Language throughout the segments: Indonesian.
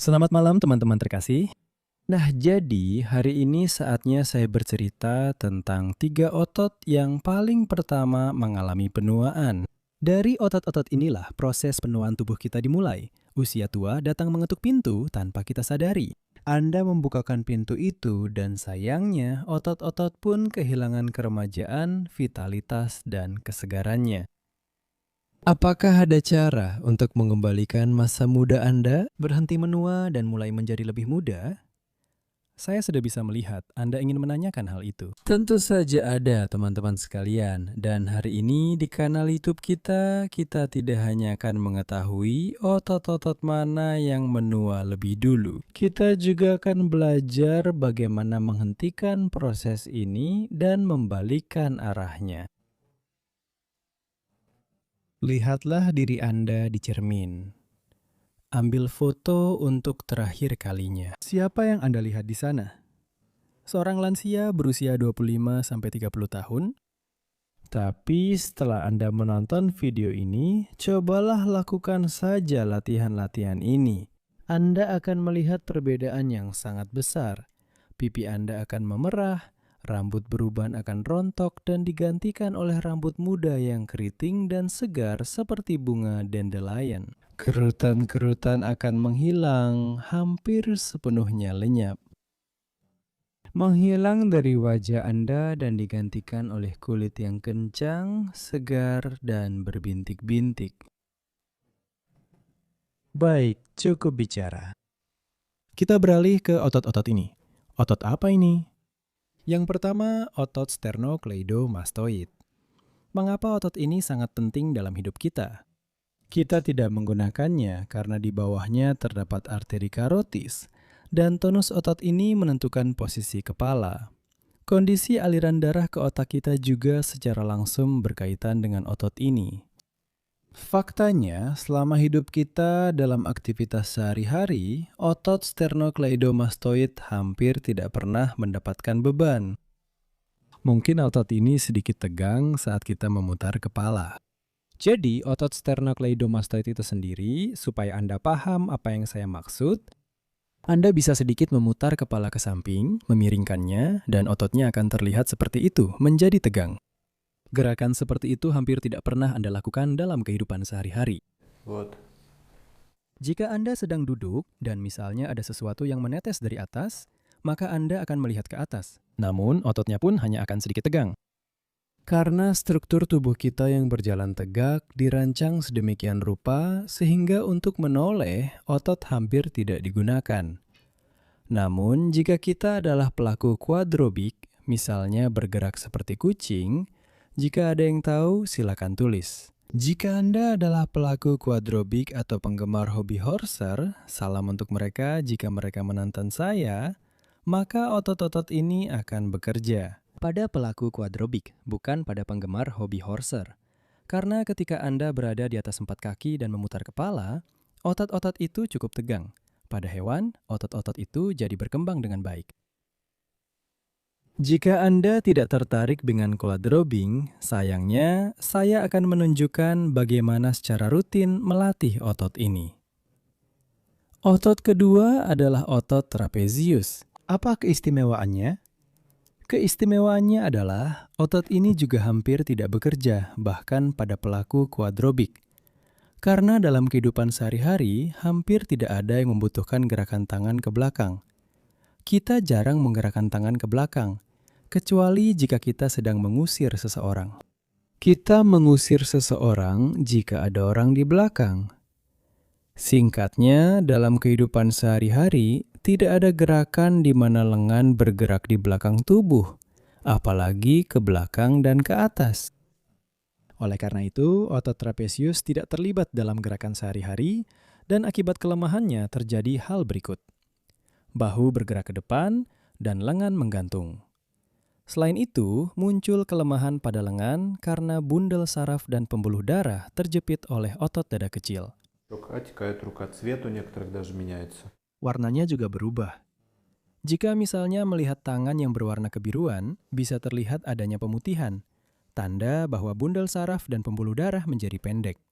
Selamat malam teman-teman terkasih. Nah, jadi hari ini saatnya saya bercerita tentang 3 otot yang paling pertama mengalami penuaan. Dari otot-otot inilah proses penuaan tubuh kita dimulai. Usia tua datang mengetuk pintu tanpa kita sadari. Anda membukakan pintu itu dan sayangnya otot-otot pun kehilangan keremajaan, vitalitas, dan kesegarannya. Apakah ada cara untuk mengembalikan masa muda Anda, berhenti menua dan mulai menjadi lebih muda? Saya sudah bisa melihat Anda ingin menanyakan hal itu. Tentu saja ada, teman-teman sekalian. Dan hari ini di kanal YouTube kita tidak hanya akan mengetahui otot-otot mana yang menua lebih dulu. Kita juga akan belajar bagaimana menghentikan proses ini dan membalikkan arahnya. Lihatlah diri Anda di cermin. Ambil foto untuk terakhir kalinya. Siapa yang Anda lihat di sana? Seorang lansia berusia 25-30 tahun? Tapi setelah Anda menonton video ini, cobalah lakukan saja latihan-latihan ini. Anda akan melihat perbedaan yang sangat besar. Pipi Anda akan memerah, rambut beruban akan rontok dan digantikan oleh rambut muda yang keriting dan segar seperti bunga dandelion. Kerutan-kerutan akan menghilang, hampir sepenuhnya lenyap. Menghilang dari wajah Anda dan digantikan oleh kulit yang kencang, segar, dan berbintik-bintik. Baik, cukup bicara. Kita beralih ke otot-otot ini. Otot apa ini? Yang pertama, otot sternocleidomastoid. Mengapa otot ini sangat penting dalam hidup kita? Kita tidak menggunakannya karena di bawahnya terdapat arteri karotis, dan tonus otot ini menentukan posisi kepala. Kondisi aliran darah ke otak kita juga secara langsung berkaitan dengan otot ini. Faktanya, selama hidup kita dalam aktivitas sehari-hari, otot sternocleidomastoid hampir tidak pernah mendapatkan beban. Mungkin otot ini sedikit tegang saat kita memutar kepala. Jadi, otot sternocleidomastoid itu sendiri, supaya Anda paham apa yang saya maksud, Anda bisa sedikit memutar kepala ke samping, memiringkannya, dan ototnya akan terlihat seperti itu, menjadi tegang. Gerakan seperti itu hampir tidak pernah Anda lakukan dalam kehidupan sehari-hari. Jika Anda sedang duduk dan misalnya ada sesuatu yang menetes dari atas, maka Anda akan melihat ke atas. Namun, ototnya pun hanya akan sedikit tegang. Karena struktur tubuh kita yang berjalan tegak dirancang sedemikian rupa sehingga untuk menoleh otot hampir tidak digunakan. Namun, jika kita adalah pelaku quadrobik, misalnya bergerak seperti kucing, jika ada yang tahu, silakan tulis. Jika Anda adalah pelaku quadrobik atau penggemar hobi horser, salam untuk mereka jika mereka menonton saya, maka otot-otot ini akan bekerja. Pada pelaku quadrobik, bukan pada penggemar hobi horser. Karena ketika Anda berada di atas 4 kaki dan memutar kepala, otot-otot itu cukup tegang. Pada hewan, otot-otot itu jadi berkembang dengan baik. Jika Anda tidak tertarik dengan quadrobing, sayangnya saya akan menunjukkan bagaimana secara rutin melatih otot ini. Otot kedua adalah otot trapezius. Apa keistimewaannya? Keistimewaannya adalah otot ini juga hampir tidak bekerja, bahkan pada pelaku quadrobik. Karena dalam kehidupan sehari-hari, hampir tidak ada yang membutuhkan gerakan tangan ke belakang. Kita jarang menggerakkan tangan ke belakang, kecuali jika kita sedang mengusir seseorang. Kita mengusir seseorang jika ada orang di belakang. Singkatnya, dalam kehidupan sehari-hari, tidak ada gerakan di mana lengan bergerak di belakang tubuh, apalagi ke belakang dan ke atas. Oleh karena itu, otot trapezius tidak terlibat dalam gerakan sehari-hari, dan akibat kelemahannya terjadi hal berikut. Bahu bergerak ke depan, dan lengan menggantung. Selain itu, muncul kelemahan pada lengan karena bundel saraf dan pembuluh darah terjepit oleh otot dada kecil. Warnanya juga berubah. Jika misalnya melihat tangan yang berwarna kebiruan, bisa terlihat adanya pemutihan, tanda bahwa bundel saraf dan pembuluh darah menjadi pendek.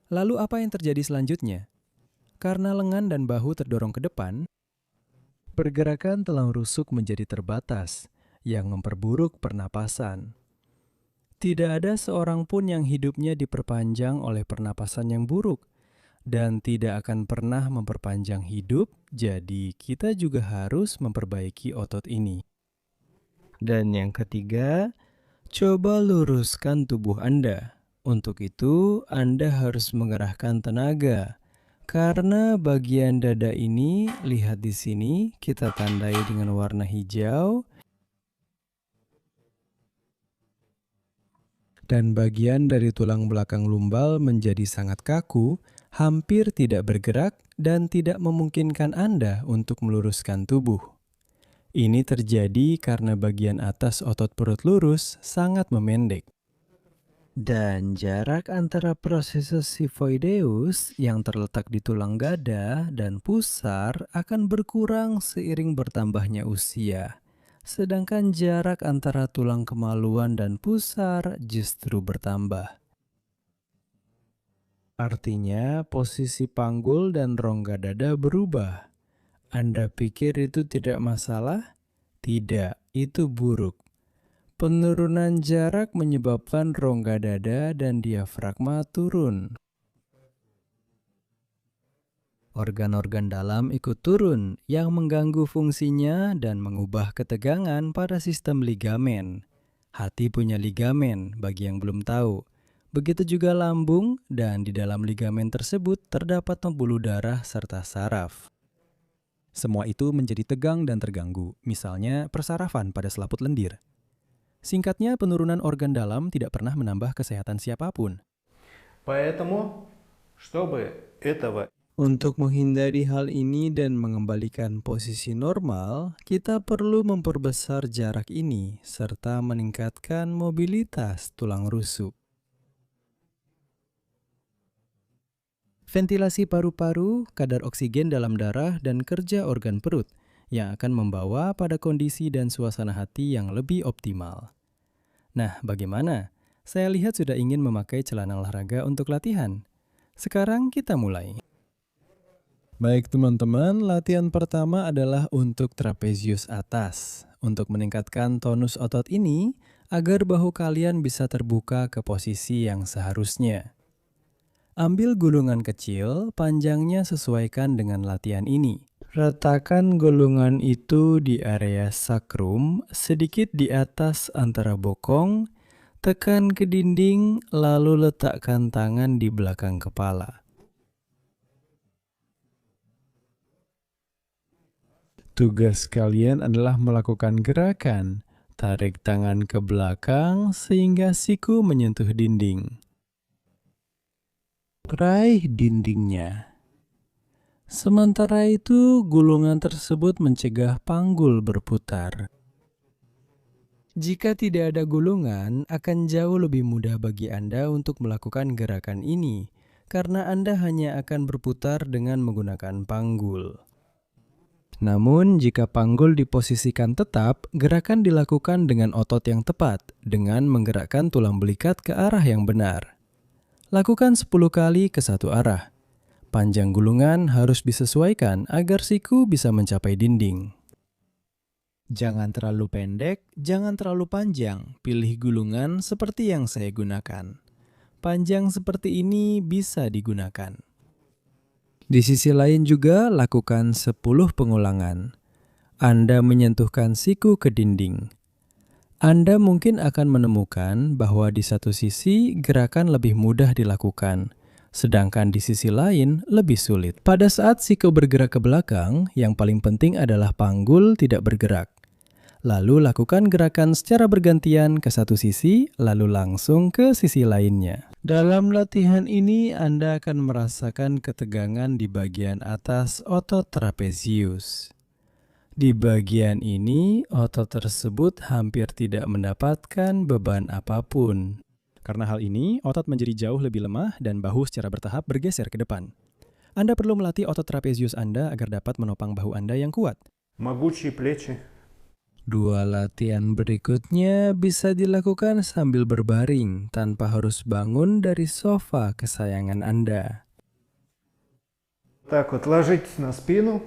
Lalu apa yang terjadi selanjutnya? Karena lengan dan bahu terdorong ke depan, pergerakan tulang rusuk menjadi terbatas, yang memperburuk pernapasan. Tidak ada seorang pun yang hidupnya diperpanjang oleh pernapasan yang buruk, dan tidak akan pernah memperpanjang hidup, jadi kita juga harus memperbaiki otot ini. Dan yang ketiga, coba luruskan tubuh Anda. Untuk itu, Anda harus mengerahkan tenaga. Karena bagian dada ini, lihat di sini, kita tandai dengan warna hijau. Dan bagian dari tulang belakang lumbal menjadi sangat kaku, hampir tidak bergerak, dan tidak memungkinkan Anda untuk meluruskan tubuh. Ini terjadi karena bagian atas otot perut lurus sangat memendek. Dan jarak antara processus xiphoideus yang terletak di tulang dada dan pusar akan berkurang seiring bertambahnya usia. Sedangkan jarak antara tulang kemaluan dan pusar justru bertambah. Artinya posisi panggul dan rongga dada berubah. Anda pikir itu tidak masalah? Tidak, itu buruk. Penurunan jarak menyebabkan rongga dada dan diafragma turun. Organ-organ dalam ikut turun yang mengganggu fungsinya dan mengubah ketegangan pada sistem ligamen. Hati punya ligamen bagi yang belum tahu. Begitu juga lambung, dan di dalam ligamen tersebut terdapat pembuluh darah serta saraf. Semua itu menjadi tegang dan terganggu, misalnya persarafan pada selaput lendir. Singkatnya, penurunan organ dalam tidak pernah menambah kesehatan siapapun. Untuk menghindari hal ini dan mengembalikan posisi normal, kita perlu memperbesar jarak ini serta meningkatkan mobilitas tulang rusuk. Ventilasi paru-paru, kadar oksigen dalam darah, dan kerja organ perut yang akan membawa pada kondisi dan suasana hati yang lebih optimal. Nah, bagaimana? Saya lihat sudah ingin memakai celana olahraga untuk latihan. Sekarang kita mulai. Baik teman-teman, latihan pertama adalah untuk trapezius atas. Untuk meningkatkan tonus otot ini, agar bahu kalian bisa terbuka ke posisi yang seharusnya. Ambil gulungan kecil, panjangnya sesuaikan dengan latihan ini. Ratakan gulungan itu di area sakrum, sedikit di atas antara bokong, tekan ke dinding, lalu letakkan tangan di belakang kepala. Tugas kalian adalah melakukan gerakan, tarik tangan ke belakang sehingga siku menyentuh dinding. Raih dindingnya. Sementara itu, gulungan tersebut mencegah panggul berputar. Jika tidak ada gulungan, akan jauh lebih mudah bagi Anda untuk melakukan gerakan ini, karena Anda hanya akan berputar dengan menggunakan panggul. Namun, jika panggul diposisikan tetap, gerakan dilakukan dengan otot yang tepat, dengan menggerakkan tulang belikat ke arah yang benar. Lakukan 10 kali ke satu arah. Panjang gulungan harus disesuaikan agar siku bisa mencapai dinding. Jangan terlalu pendek, jangan terlalu panjang. Pilih gulungan seperti yang saya gunakan. Panjang seperti ini bisa digunakan. Di sisi lain juga lakukan 10 pengulangan. Anda menyentuhkan siku ke dinding. Anda mungkin akan menemukan bahwa di satu sisi gerakan lebih mudah dilakukan, sedangkan di sisi lain lebih sulit. Pada saat siku bergerak ke belakang, yang paling penting adalah panggul tidak bergerak. Lalu lakukan gerakan secara bergantian ke satu sisi, lalu langsung ke sisi lainnya. Dalam latihan ini, Anda akan merasakan ketegangan di bagian atas otot trapezius. Di bagian ini, otot tersebut hampir tidak mendapatkan beban apapun. Karena hal ini, otot menjadi jauh lebih lemah dan bahu secara bertahap bergeser ke depan. Anda perlu melatih otot trapezius Anda agar dapat menopang bahu Anda yang kuat. Dua latihan berikutnya bisa dilakukan sambil berbaring tanpa harus bangun dari sofa kesayangan Anda. Так вот, ложитесь на спину.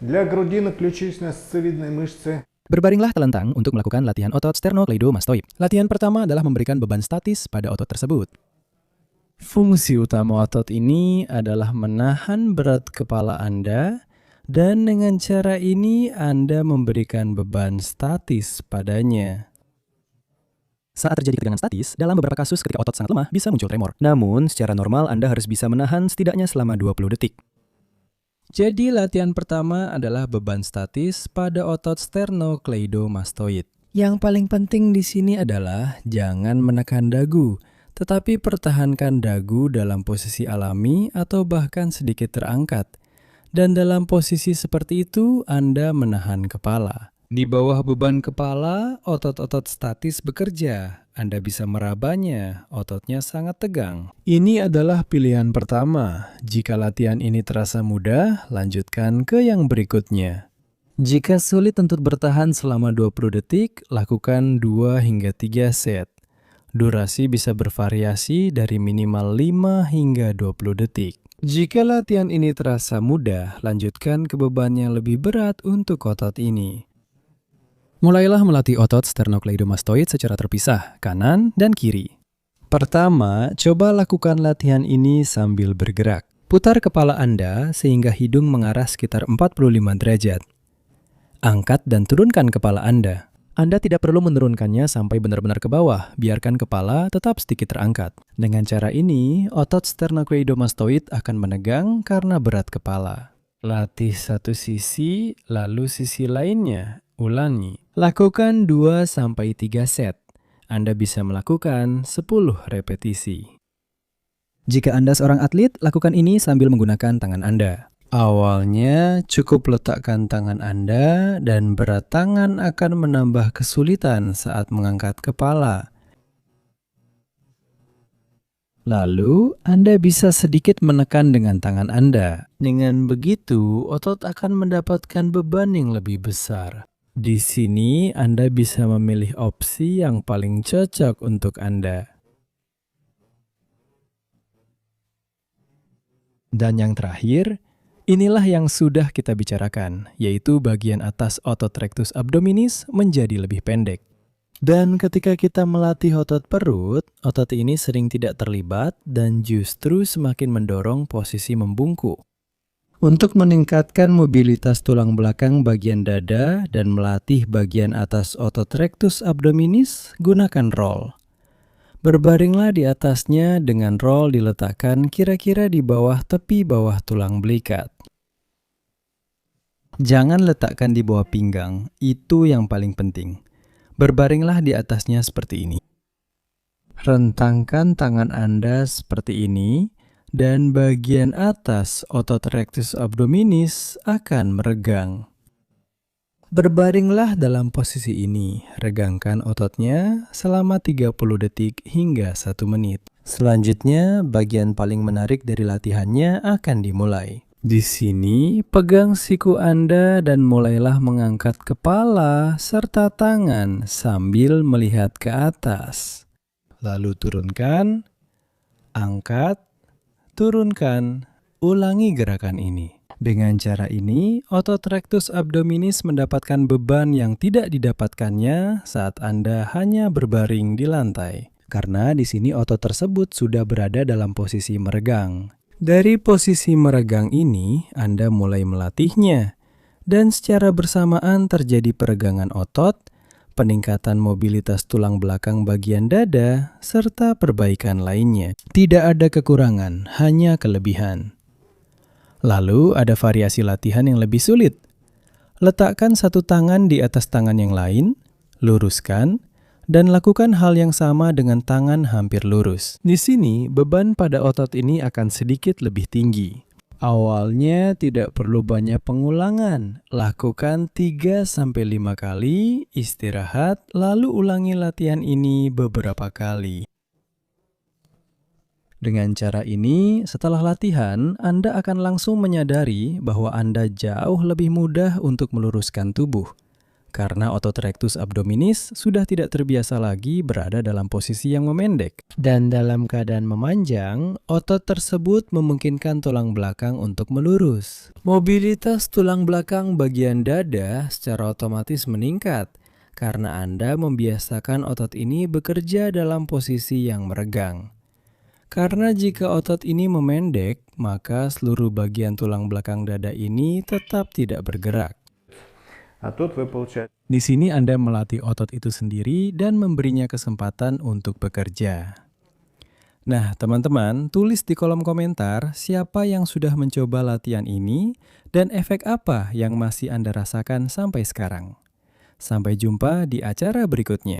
Для грудины ключично-сосцевидной мышцы. Berbaringlah telentang untuk melakukan latihan otot sternocleidomastoid. Latihan pertama adalah memberikan beban statis pada otot tersebut. Fungsi utama otot ini adalah menahan berat kepala Anda, dan dengan cara ini Anda memberikan beban statis padanya. Saat terjadi tegangan statis, dalam beberapa kasus ketika otot sangat lemah bisa muncul tremor. Namun, secara normal Anda harus bisa menahan setidaknya selama 20 detik. Jadi latihan pertama adalah beban statis pada otot sternocleidomastoid. Yang paling penting di sini adalah jangan menekan dagu, tetapi pertahankan dagu dalam posisi alami atau bahkan sedikit terangkat. Dan dalam posisi seperti itu, Anda menahan kepala. Di bawah beban kepala, otot-otot statis bekerja. Anda bisa merabanya, ototnya sangat tegang. Ini adalah pilihan pertama. Jika latihan ini terasa mudah, lanjutkan ke yang berikutnya. Jika sulit untuk bertahan selama 20 detik, lakukan 2 hingga 3 set. Durasi bisa bervariasi dari minimal 5 hingga 20 detik. Jika latihan ini terasa mudah, lanjutkan ke beban yang lebih berat untuk otot ini. Mulailah melatih otot sternocleidomastoid secara terpisah, kanan dan kiri. Pertama, coba lakukan latihan ini sambil bergerak. Putar kepala Anda sehingga hidung mengarah sekitar 45 derajat. Angkat dan turunkan kepala Anda. Anda tidak perlu menurunkannya sampai benar-benar ke bawah, biarkan kepala tetap sedikit terangkat. Dengan cara ini, otot sternocleidomastoid akan menegang karena berat kepala. Latih satu sisi, lalu sisi lainnya. Ulangi. Lakukan 2-3 set. Anda bisa melakukan 10 repetisi. Jika Anda seorang atlet, lakukan ini sambil menggunakan tangan Anda. Awalnya, cukup letakkan tangan Anda dan berat tangan akan menambah kesulitan saat mengangkat kepala. Lalu, Anda bisa sedikit menekan dengan tangan Anda. Dengan begitu, otot akan mendapatkan beban yang lebih besar. Di sini, Anda bisa memilih opsi yang paling cocok untuk Anda. Dan yang terakhir, inilah yang sudah kita bicarakan, yaitu bagian atas otot rectus abdominis menjadi lebih pendek. Dan ketika kita melatih otot perut, otot ini sering tidak terlibat dan justru semakin mendorong posisi membungkuk. Untuk meningkatkan mobilitas tulang belakang bagian dada dan melatih bagian atas otot rectus abdominis, gunakan roll. Berbaringlah di atasnya dengan roll diletakkan kira-kira di bawah tepi bawah tulang belikat. Jangan letakkan di bawah pinggang, itu yang paling penting. Berbaringlah di atasnya seperti ini. Rentangkan tangan Anda seperti ini, dan bagian atas otot rectus abdominis akan meregang. Berbaringlah dalam posisi ini, regangkan ototnya selama 30 detik hingga 1 menit. Selanjutnya, bagian paling menarik dari latihannya akan dimulai. Di sini, pegang siku Anda dan mulailah mengangkat kepala serta tangan sambil melihat ke atas. Lalu turunkan, angkat, turunkan, ulangi gerakan ini. Dengan cara ini, otot rectus abdominis mendapatkan beban yang tidak didapatkannya saat Anda hanya berbaring di lantai. Karena di sini otot tersebut sudah berada dalam posisi meregang. Dari posisi meregang ini, Anda mulai melatihnya. Dan secara bersamaan terjadi peregangan otot, peningkatan mobilitas tulang belakang bagian dada, serta perbaikan lainnya. Tidak ada kekurangan, hanya kelebihan. Lalu ada variasi latihan yang lebih sulit. Letakkan satu tangan di atas tangan yang lain, luruskan, dan lakukan hal yang sama dengan tangan hampir lurus. Di sini, beban pada otot ini akan sedikit lebih tinggi. Awalnya tidak perlu banyak pengulangan. Lakukan 3-5 kali, istirahat, lalu ulangi latihan ini beberapa kali. Dengan cara ini, setelah latihan, Anda akan langsung menyadari bahwa Anda jauh lebih mudah untuk meluruskan tubuh. karena otot rectus abdominis sudah tidak terbiasa lagi berada dalam posisi yang memendek. Dan dalam keadaan memanjang, otot tersebut memungkinkan tulang belakang untuk melurus. Mobilitas tulang belakang bagian dada secara otomatis meningkat karena Anda membiasakan otot ini bekerja dalam posisi yang meregang. Karena jika otot ini memendek, maka seluruh bagian tulang belakang dada ini tetap tidak bergerak. Di sini Anda melatih otot itu sendiri dan memberinya kesempatan untuk bekerja. Nah, teman-teman, tulis di kolom komentar siapa yang sudah mencoba latihan ini dan efek apa yang masih Anda rasakan sampai sekarang. Sampai jumpa di acara berikutnya.